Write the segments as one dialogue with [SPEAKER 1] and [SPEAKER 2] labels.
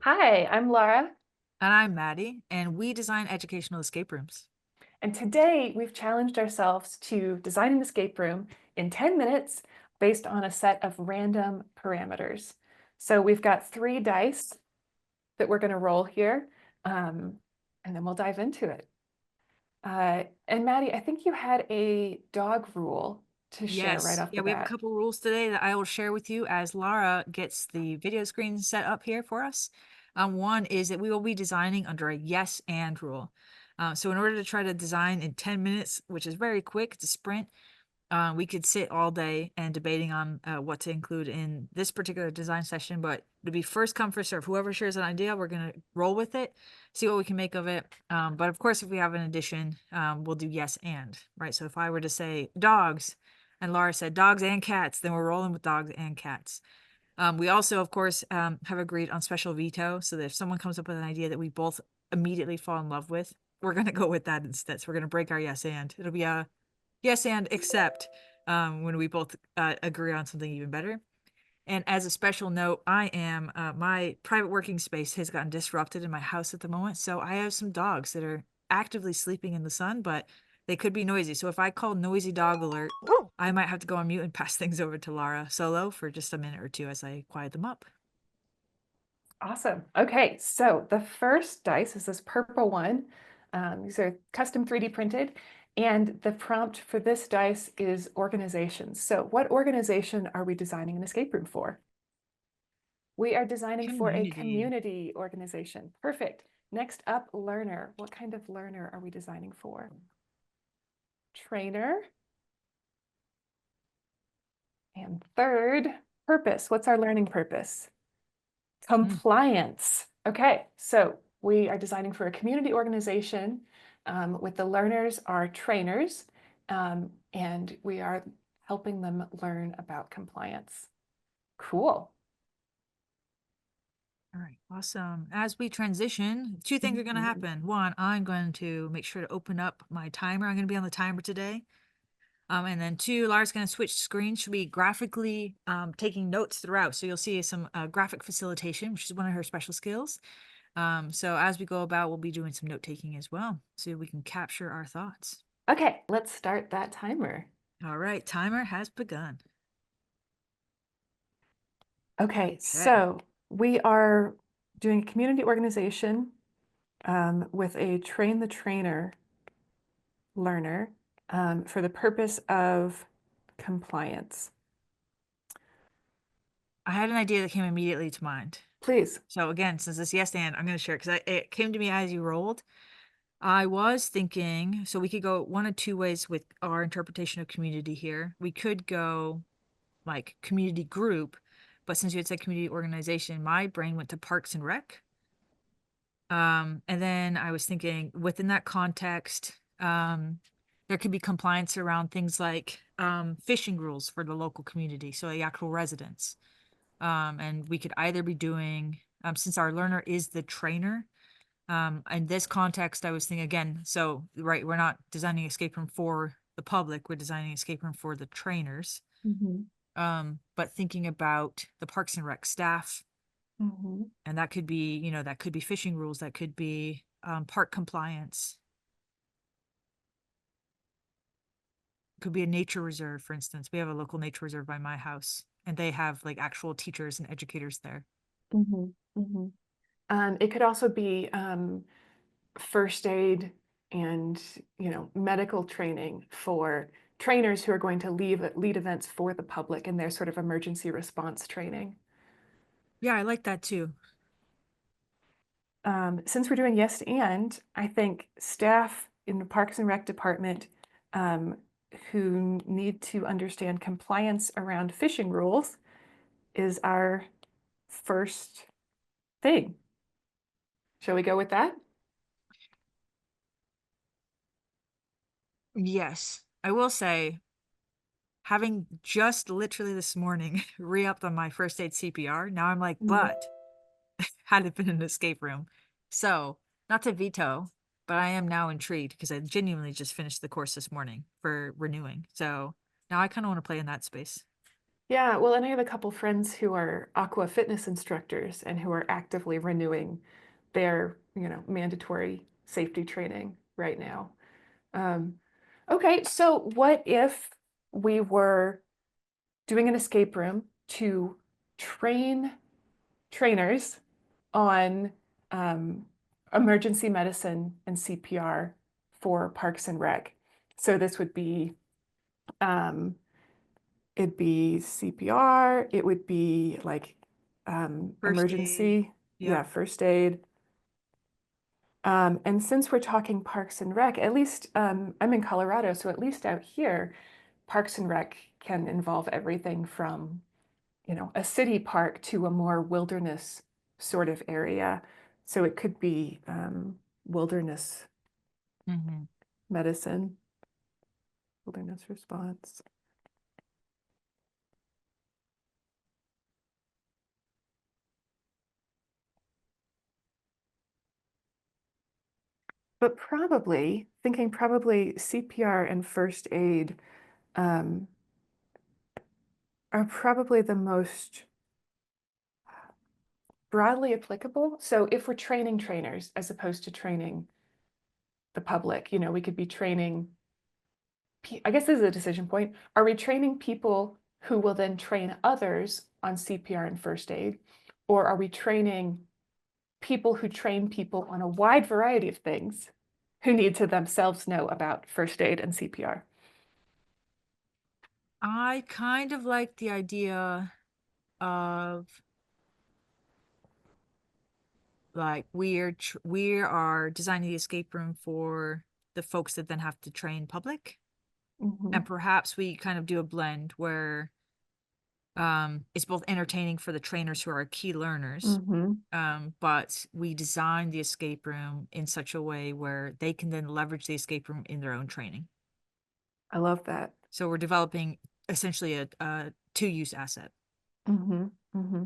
[SPEAKER 1] Hi, I'm Laura,
[SPEAKER 2] And I'm Maddie, and we design educational escape rooms.
[SPEAKER 1] and today we've challenged ourselves to design an escape room in 10 minutes based on a set of random parameters. So we've got 3 dice that we're going to roll here, and then we'll dive into it. And Maddie, I think you had a dog rule to share right
[SPEAKER 2] Yes,
[SPEAKER 1] off
[SPEAKER 2] yeah,
[SPEAKER 1] the
[SPEAKER 2] we have a
[SPEAKER 1] bat.
[SPEAKER 2] couple rules today that I will share with you as Lara gets the video screen set up here for us. One is that we will be designing under a yes and rule. So in order to try to design in 10 minutes, which is very quick, it's a sprint, we could sit all day and debating on what to include in this particular design session, but it'll be first come, first serve. Whoever shares an idea, we're going to roll with it, see what we can make of it. But of course, if we have an addition, we'll do yes and, right? So if I were to say dogs and Laura said dogs and cats, then we're rolling with dogs and cats. We also, of course, have agreed on special veto so that if someone comes up with an idea that we both immediately fall in love with, we're going to go with that instead. So we're going to break our yes and. It'll be a yes and except when we both agree on something even better. And as a special note, my private working space has gotten disrupted in my house at the moment. So I have some dogs that are actively sleeping in the sun, but they could be noisy. So if I call noisy dog alert, I might have to go on mute and pass things over to Lara solo for just a minute or two as I quiet them up.
[SPEAKER 1] Awesome. Okay, so the first dice is this purple one. These are custom 3D printed. And the prompt for this dice is organization. So what organization are we designing an escape room for? We are designing for a
[SPEAKER 2] Community.
[SPEAKER 1] community organization. Perfect. Next up, learner. What kind of learner are we designing for? Trainer. And third, purpose. What's our learning purpose?
[SPEAKER 2] Mm.
[SPEAKER 1] Compliance. Okay, so we are designing for a community organization with the learners are trainers, and we are helping them learn about compliance. Cool.
[SPEAKER 2] All right, awesome. As we transition, two things are going to
[SPEAKER 1] Mhm.
[SPEAKER 2] happen. One, I'm going to make sure to open up my timer. I'm going to be on the timer today. And then two, Lara's going to switch screens. She'll be graphically taking notes throughout. So you'll see some graphic facilitation, which is one of her special skills. So as we go about, we'll be doing some note taking as well, so we can capture our thoughts.
[SPEAKER 1] Okay, let's start that timer.
[SPEAKER 2] All right, timer has begun.
[SPEAKER 1] Okay,
[SPEAKER 2] Okay.
[SPEAKER 1] so we are doing a community organization with a train the trainer learner for the purpose of compliance.
[SPEAKER 2] I had an idea that came immediately to mind.
[SPEAKER 1] Please.
[SPEAKER 2] So again, since it's yes and, I'm going to share it because it came to me as you rolled. I was thinking, so we could go one of two ways with our interpretation of community here. We could go like community group, but since you had said community organization, my brain went to Parks and Rec. And then I was thinking within that context, there could be compliance around things like fishing rules for the local community, so the actual residents. And we could either be doing, since our learner is the trainer, in this context, I was thinking again, so right, we're not designing escape room for the public, we're designing escape room for the trainers.
[SPEAKER 1] Mhm.
[SPEAKER 2] But thinking about the Parks and Rec staff,
[SPEAKER 1] Mhm.
[SPEAKER 2] and that could be, that could be fishing rules, that could be park compliance, could be a nature reserve, for instance. We have a local nature reserve by my house, and they have like actual teachers and educators there.
[SPEAKER 1] Mhm. Mhm. It could also be first aid and medical training for trainers who are going to lead events for the public and their sort of emergency response training.
[SPEAKER 2] Yeah, I like that too.
[SPEAKER 1] Since we're doing yes and, I think staff in the Parks and Rec department um, who need to understand compliance around fishing rules is our first thing. Shall we go with that?
[SPEAKER 2] Yes, I will say, having just literally this morning re-upped on my first aid CPR, now I'm like,
[SPEAKER 1] Mm.
[SPEAKER 2] but had it been an escape room. So, not to veto, but I am now intrigued because I genuinely just finished the course this morning for renewing. So now I kind of want to play in that space.
[SPEAKER 1] Yeah, well, and I have a couple friends who are aqua fitness instructors and who are actively renewing their, mandatory safety training right now. Um, okay, so what if we were doing an escape room to train trainers on um, emergency medicine and CPR for Parks and Rec? So this would be um, it'd be CPR, it would be like
[SPEAKER 2] First aid.
[SPEAKER 1] emergency,
[SPEAKER 2] Yep.
[SPEAKER 1] yeah, first aid. And since we're talking Parks and Rec, at least I'm in Colorado, so at least out here, Parks and Rec can involve everything from, a city park to a more wilderness sort of area. So it could be wilderness
[SPEAKER 2] Hmm.
[SPEAKER 1] medicine, wilderness response. But probably CPR and first aid um, are probably the most broadly applicable. So if we're training trainers as opposed to training the public, we could be training, I guess this is a decision point. Are we training people who will then train others on CPR and first aid? Or are we training people who train people on a wide variety of things who need to themselves know about first aid and CPR?
[SPEAKER 2] I kind of like the idea of like we are designing the escape room for the folks that then have to train public.
[SPEAKER 1] Mm-hmm.
[SPEAKER 2] And perhaps we kind of do a blend where it's both entertaining for the trainers who are key learners,
[SPEAKER 1] Mm-hmm.
[SPEAKER 2] but we design the escape room in such a way where they can then leverage the escape room in their own training.
[SPEAKER 1] I love that.
[SPEAKER 2] So we're developing essentially a two-use asset.
[SPEAKER 1] Mm-hmm. Mm-hmm.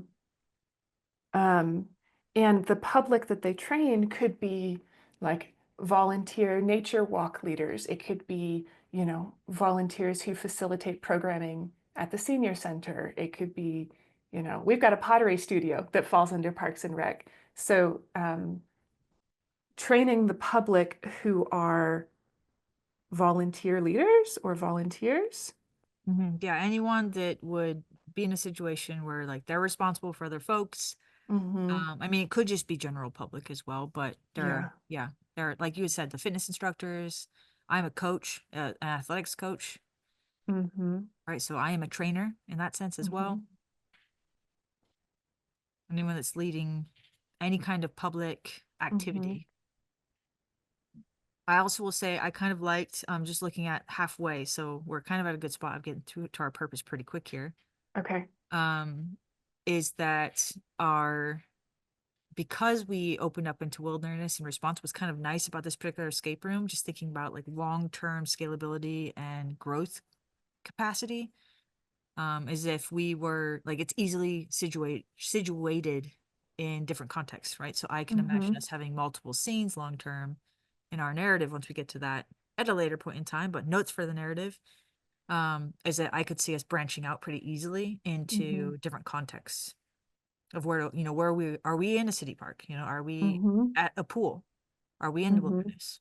[SPEAKER 1] Um, and the public that they train could be like volunteer nature walk leaders. It could be, volunteers who facilitate programming at the senior center. It could be, we've got a pottery studio that falls under Parks and Rec. So training the public who are volunteer leaders or volunteers.
[SPEAKER 2] Yeah, anyone that would be in a situation where like they're responsible for other folks.
[SPEAKER 1] Mm-hmm.
[SPEAKER 2] I mean, it could just be general public as well, but
[SPEAKER 1] Yeah.
[SPEAKER 2] they're like you had said, the fitness instructors. I'm a coach, an athletics coach,
[SPEAKER 1] Mm-hmm.
[SPEAKER 2] right? So I am a trainer in that sense as
[SPEAKER 1] Mm-hmm.
[SPEAKER 2] well. Anyone that's leading any kind of public
[SPEAKER 1] Mm-hmm.
[SPEAKER 2] activity. I also will say I kind of liked just looking at halfway, so we're kind of at a good spot of getting to our purpose pretty quick here.
[SPEAKER 1] Okay.
[SPEAKER 2] Um, is that our because we opened up into wilderness and response was kind of nice about this particular escape room, just thinking about like long-term scalability and growth capacity. As if we were like it's easily situated in different contexts, right? So I can
[SPEAKER 1] Mm-hmm.
[SPEAKER 2] imagine us having multiple scenes long term in our narrative once we get to that at a later point in time, but notes for the narrative is that I could see us branching out pretty easily
[SPEAKER 1] Mm-hmm.
[SPEAKER 2] into different contexts of where where we in a city park, are we
[SPEAKER 1] Mm-hmm.
[SPEAKER 2] at a pool, are we in the
[SPEAKER 1] Mm-hmm.
[SPEAKER 2] wilderness?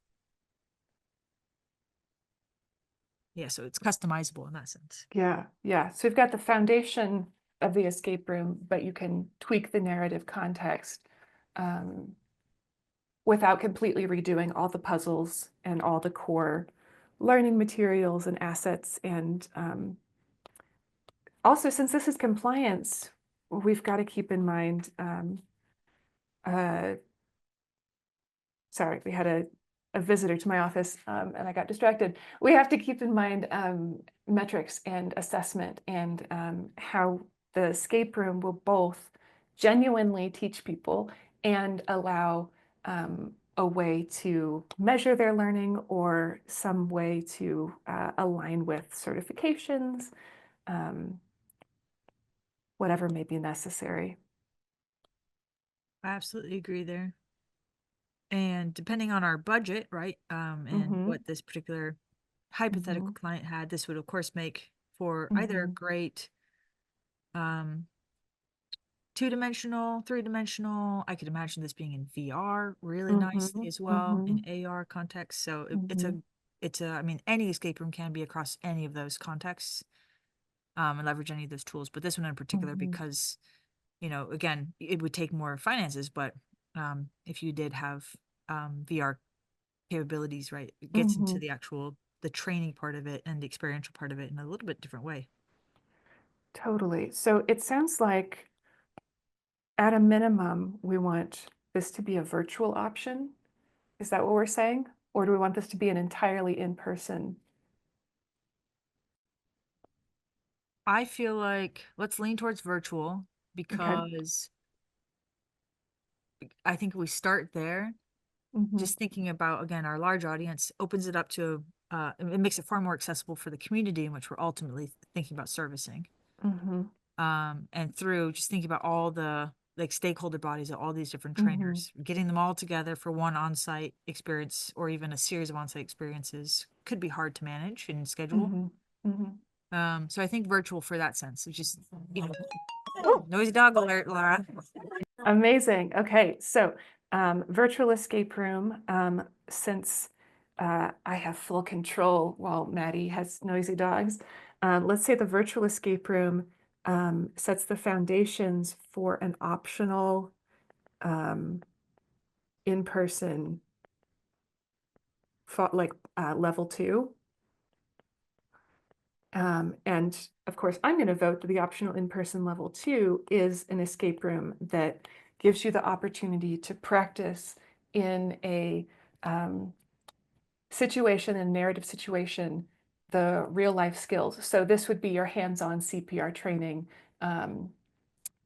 [SPEAKER 2] Yeah, so it's customizable in that sense.
[SPEAKER 1] Yeah, yeah. So we've got the foundation of the escape room, but you can tweak the narrative context um, without completely redoing all the puzzles and all the core learning materials and assets. And also, since this is compliance, we've got to keep in mind uh, sorry, we had a visitor to my office and I got distracted. We have to keep in mind metrics and assessment and how the escape room will both genuinely teach people and allow a way to measure their learning or some way to align with certifications, um, whatever may be necessary.
[SPEAKER 2] I absolutely agree there. And depending on our budget, right, and
[SPEAKER 1] Mm-hmm,
[SPEAKER 2] what this particular
[SPEAKER 1] mm-hmm,
[SPEAKER 2] hypothetical client had, this would of course make for either
[SPEAKER 1] mm-hmm,
[SPEAKER 2] great 2-dimensional, 3-dimensional. I could imagine this being in VR really nicely
[SPEAKER 1] Mm-hmm.
[SPEAKER 2] as well, in
[SPEAKER 1] Mm-hmm.
[SPEAKER 2] AR context. So
[SPEAKER 1] Mm-hmm.
[SPEAKER 2] I mean, any escape room can be across any of those contexts, and leverage any of those tools. But this one in particular,
[SPEAKER 1] Mm-hmm.
[SPEAKER 2] because, again, it would take more finances, but if you did have VR capabilities, right, it gets
[SPEAKER 1] Mm-hmm.
[SPEAKER 2] into the training part of it and the experiential part of it in a little bit different way.
[SPEAKER 1] Totally. So it sounds like at a minimum, we want this to be a virtual option. Is that what we're saying? Or do we want this to be an entirely in-person?
[SPEAKER 2] I feel like let's lean towards virtual
[SPEAKER 1] Okay.
[SPEAKER 2] because I think we start there.
[SPEAKER 1] Mm-hmm.
[SPEAKER 2] Just thinking about, again, our large audience opens it up to, it makes it far more accessible for the community in which we're ultimately thinking about servicing.
[SPEAKER 1] Mm-hmm.
[SPEAKER 2] And through just thinking about all the like stakeholder bodies of all these different
[SPEAKER 1] Mm-hmm.
[SPEAKER 2] trainers, getting them all together for one on-site experience or even a series of on-site experiences could be hard to manage and schedule.
[SPEAKER 1] Mm-hmm. Mm-hmm.
[SPEAKER 2] So I think virtual for that sense, which is, noisy dog alert, Laura.
[SPEAKER 1] Amazing. Okay, so virtual escape room, since I have full control while Maddie has noisy dogs, let's say the virtual escape room sets the foundations for an optional in-person like level 2. And of course, I'm going to vote that the optional in-person level 2 is an escape room that gives you the opportunity to practice in a situation and narrative situation, the real life skills. So this would be your hands-on CPR training.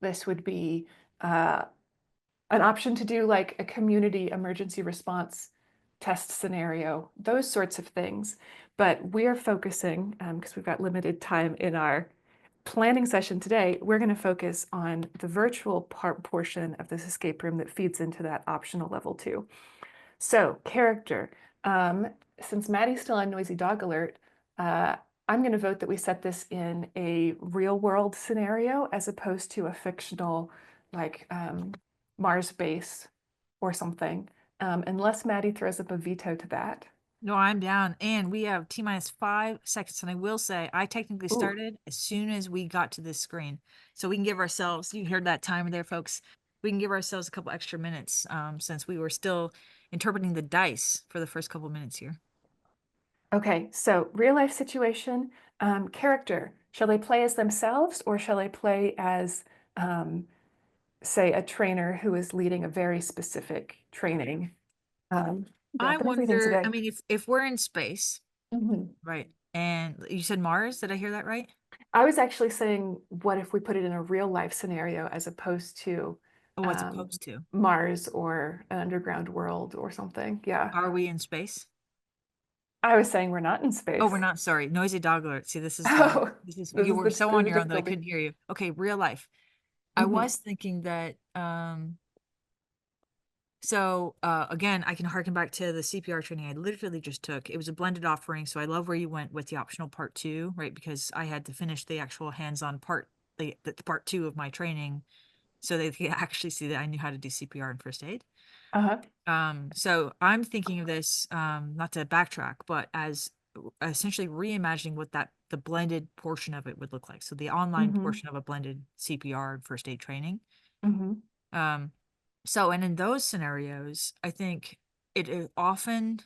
[SPEAKER 1] This would be an option to do like a community emergency response test scenario, those sorts of things. But we're focusing, because we've got limited time in our planning session today, we're going to focus on the virtual portion of this escape room that feeds into that optional level 2. So, character. Since Maddie's still on Noisy Dog Alert, I'm going to vote that we set this in a real world scenario as opposed to a fictional, like Mars base or something, unless Maddie throws up a veto to that.
[SPEAKER 2] No, I'm down. And we have T-5 seconds. And I will say, I technically
[SPEAKER 1] Ooh,
[SPEAKER 2] started as soon as we got to this screen. So we can give ourselves, you heard that timer there, folks. We can give ourselves a couple extra minutes, since we were still interpreting the dice for the first couple minutes here.
[SPEAKER 1] okay, so real life situation, character. Shall they play as themselves or shall they play as, say, a trainer who is leading a very specific training?
[SPEAKER 2] I
[SPEAKER 1] Dropping everything
[SPEAKER 2] wonder, I
[SPEAKER 1] today.
[SPEAKER 2] mean, if we're in space,
[SPEAKER 1] Mhm.
[SPEAKER 2] right? And you said Mars, did I hear that right?
[SPEAKER 1] I was actually saying, what if we put it in a real life scenario as opposed to
[SPEAKER 2] Oh, as opposed to,
[SPEAKER 1] Mars or an underground world or something? Yeah.
[SPEAKER 2] are we in space?
[SPEAKER 1] I was saying we're not in
[SPEAKER 2] Oh, we're
[SPEAKER 1] space.
[SPEAKER 2] not, sorry. Noisy dog alert. See,
[SPEAKER 1] Oh,
[SPEAKER 2] you were so
[SPEAKER 1] this is
[SPEAKER 2] on
[SPEAKER 1] the
[SPEAKER 2] your own that I
[SPEAKER 1] difficulty.
[SPEAKER 2] couldn't hear you. Okay, real life. I
[SPEAKER 1] Hmm.
[SPEAKER 2] was thinking that, so again, I can harken back to the CPR training I literally just took. It was a blended offering, so I love where you went with the optional part 2, right? Because I had to finish the actual hands-on part, the part 2 of my training, so they could actually see that I knew how to do CPR and first aid.
[SPEAKER 1] Uh-huh.
[SPEAKER 2] So I'm thinking of this, not to backtrack, but as essentially reimagining what the blended portion of it would look like. So the online
[SPEAKER 1] Hmm.
[SPEAKER 2] portion of a blended CPR and first aid training.
[SPEAKER 1] Hmm.
[SPEAKER 2] Um, and in those scenarios, I think it is often,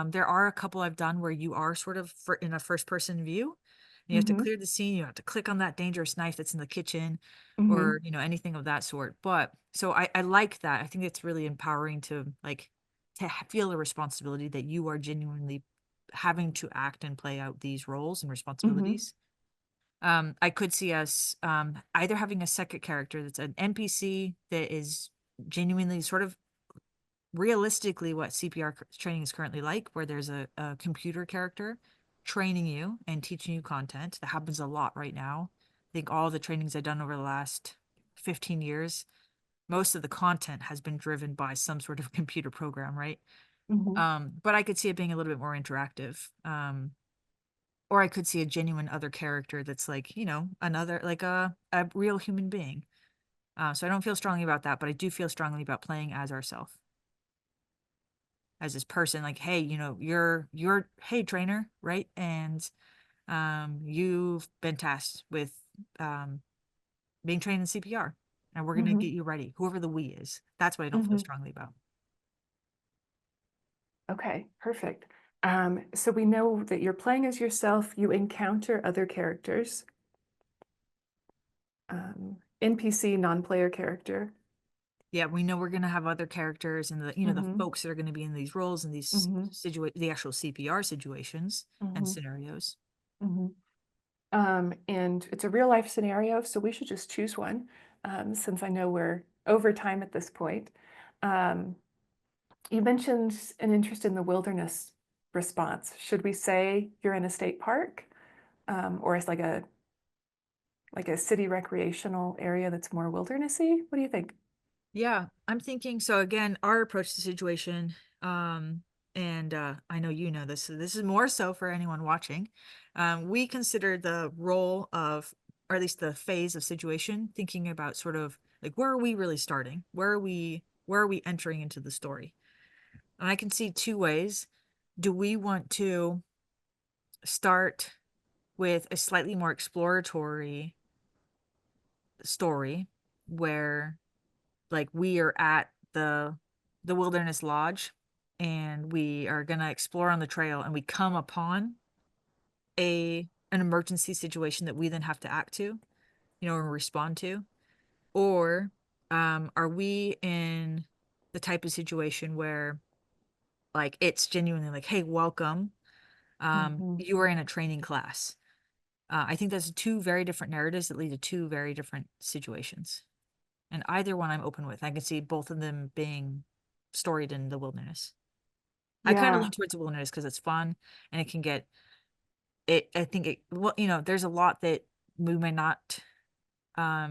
[SPEAKER 2] there are a couple I've done where you are sort of in a first person view. You have to
[SPEAKER 1] Hmm.
[SPEAKER 2] clear the scene, you have to click on that dangerous knife that's in the kitchen or,
[SPEAKER 1] Hmm.
[SPEAKER 2] anything of that sort. But so I like that. I think it's really empowering to feel a responsibility that you are genuinely having to act and play out these roles and
[SPEAKER 1] Hmm.
[SPEAKER 2] responsibilities. I could see us either having a second character that's an NPC that is genuinely sort of realistically what CPR training is currently like, where there's a computer character training you and teaching you content. That happens a lot right now. I think all the trainings I've done over the last 15 years, most of the content has been driven by some sort of computer program, right?
[SPEAKER 1] Hmm.
[SPEAKER 2] But I could see it being a little bit more interactive. or I could see a genuine other character that's like, another, like a real human being. So I don't feel strongly about that, but I do feel strongly about playing as ourselves, as this person, like, hey, you're, hey, trainer, right? And you've been tasked with um, being trained in CPR, and we're gonna
[SPEAKER 1] Mm-hmm.
[SPEAKER 2] get you ready, whoever the we is. That's what I don't feel
[SPEAKER 1] Mm-hmm.
[SPEAKER 2] strongly about.
[SPEAKER 1] Okay, perfect. So we know that you're playing as yourself, you encounter other characters, NPC, non-player character.
[SPEAKER 2] Yeah, we know we're gonna have other characters and the
[SPEAKER 1] Mm-hmm.
[SPEAKER 2] folks that are gonna be in these roles and these
[SPEAKER 1] Mm-hmm.
[SPEAKER 2] the actual CPR situations and
[SPEAKER 1] Mm-hmm.
[SPEAKER 2] scenarios.
[SPEAKER 1] Mm-hmm. And it's a real life scenario, so we should just choose one, since I know we're over time at this point. Um, you mentioned an interest in the wilderness response. Should we say you're in a state park, or it's like a city recreational area that's more wildernessy? What do you think?
[SPEAKER 2] Yeah, I'm thinking, so again, our approach to the situation, and I know you know this, so this is more so for anyone watching. We consider the role of, or at least the phase of situation, thinking about sort of like, where are we really starting? Where are we entering into the story? And I can see two ways. Do we want to start with a slightly more exploratory story where, like, we are at the wilderness lodge and we are gonna explore on the trail and we come upon an emergency situation that we then have to act to, or respond to? Or are we in the type of situation where, like, it's genuinely like, hey, welcome,
[SPEAKER 1] Mm-hmm.
[SPEAKER 2] you are in a training class? I think that's two very different narratives that lead to two very different situations. And either one I'm open with. I can see both of them being storied in the wilderness. I kind of
[SPEAKER 1] Yeah.
[SPEAKER 2] lean towards the wilderness because it's fun and it can get it. I think it, well, there's a lot that we may not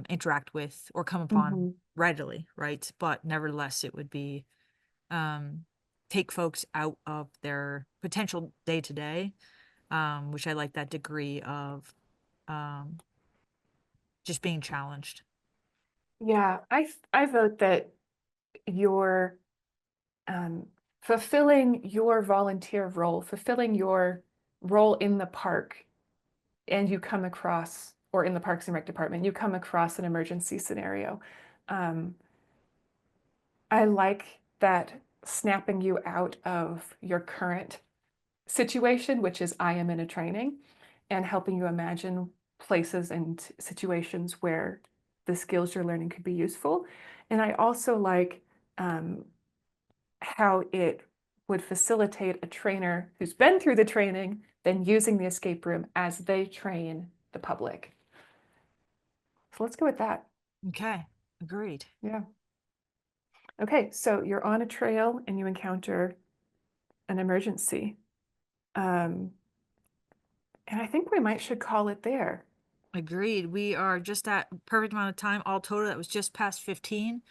[SPEAKER 2] interact with or come upon
[SPEAKER 1] Mm-hmm.
[SPEAKER 2] readily, right? But nevertheless, it would be um, take folks out of their potential day to day, which I like that degree of um, just being challenged.
[SPEAKER 1] Yeah, I vote that you're um, fulfilling your volunteer role, fulfilling your role in the park, and you come across, or in the Parks and Rec department, you come across an emergency scenario. Um, I like that snapping you out of your current situation, which is I am in a training, and helping you imagine places and situations where the skills you're learning could be useful. And I also like um, how it would facilitate a trainer who's been through the training then using the escape room as they train the public. So let's go with that.
[SPEAKER 2] Okay, agreed.
[SPEAKER 1] Yeah. Okay, so you're on a trail and you encounter an emergency. Um, and I think we might should call it there.
[SPEAKER 2] Agreed. We are just at perfect amount of time. All total, that was just past 15.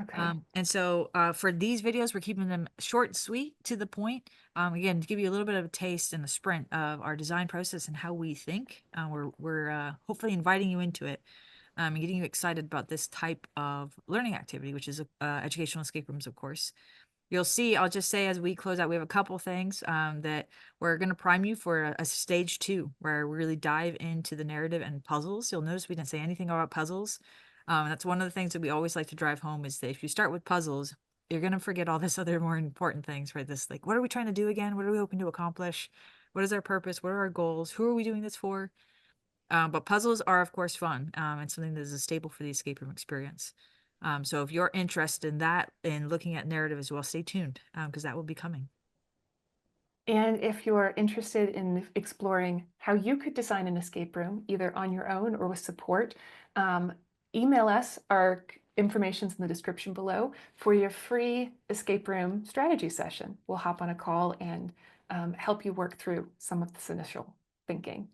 [SPEAKER 1] Okay.
[SPEAKER 2] And so for these videos, we're keeping them short and sweet, to the point. Again, to give you a little bit of a taste and a sprint of our design process and how we think. We're hopefully inviting you into it, and getting you excited about this type of learning activity, which is educational escape rooms, of course. You'll see, I'll just say as we close out, we have a couple things that we're going to prime you for a stage two, where we really dive into the narrative and puzzles. You'll notice we didn't say anything about puzzles. That's one of the things that we always like to drive home, is that if you start with puzzles, you're going to forget all this other more important things, right? This, like, what are we trying to do again? What are we hoping to accomplish? What is our purpose? What are our goals? Who are we doing this for? But puzzles are, of course, fun, and something that is a staple for the escape room experience. So if you're interested in that and looking at narrative as well, stay tuned, because that will be coming.
[SPEAKER 1] And if you're interested in exploring how you could design an escape room, either on your own or with support, um, email us. Our information's in the description below for your free escape room strategy session. We'll hop on a call and help you work through some of this initial thinking.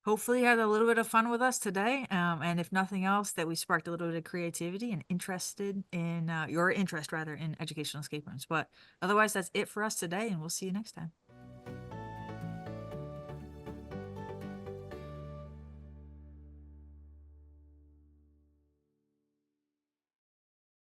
[SPEAKER 2] Hopefully you had a little bit of fun with us today. And if nothing else, that we sparked a little bit of creativity and interested in your interest rather in educational escape rooms. But otherwise, that's it for us today, and we'll see you next time.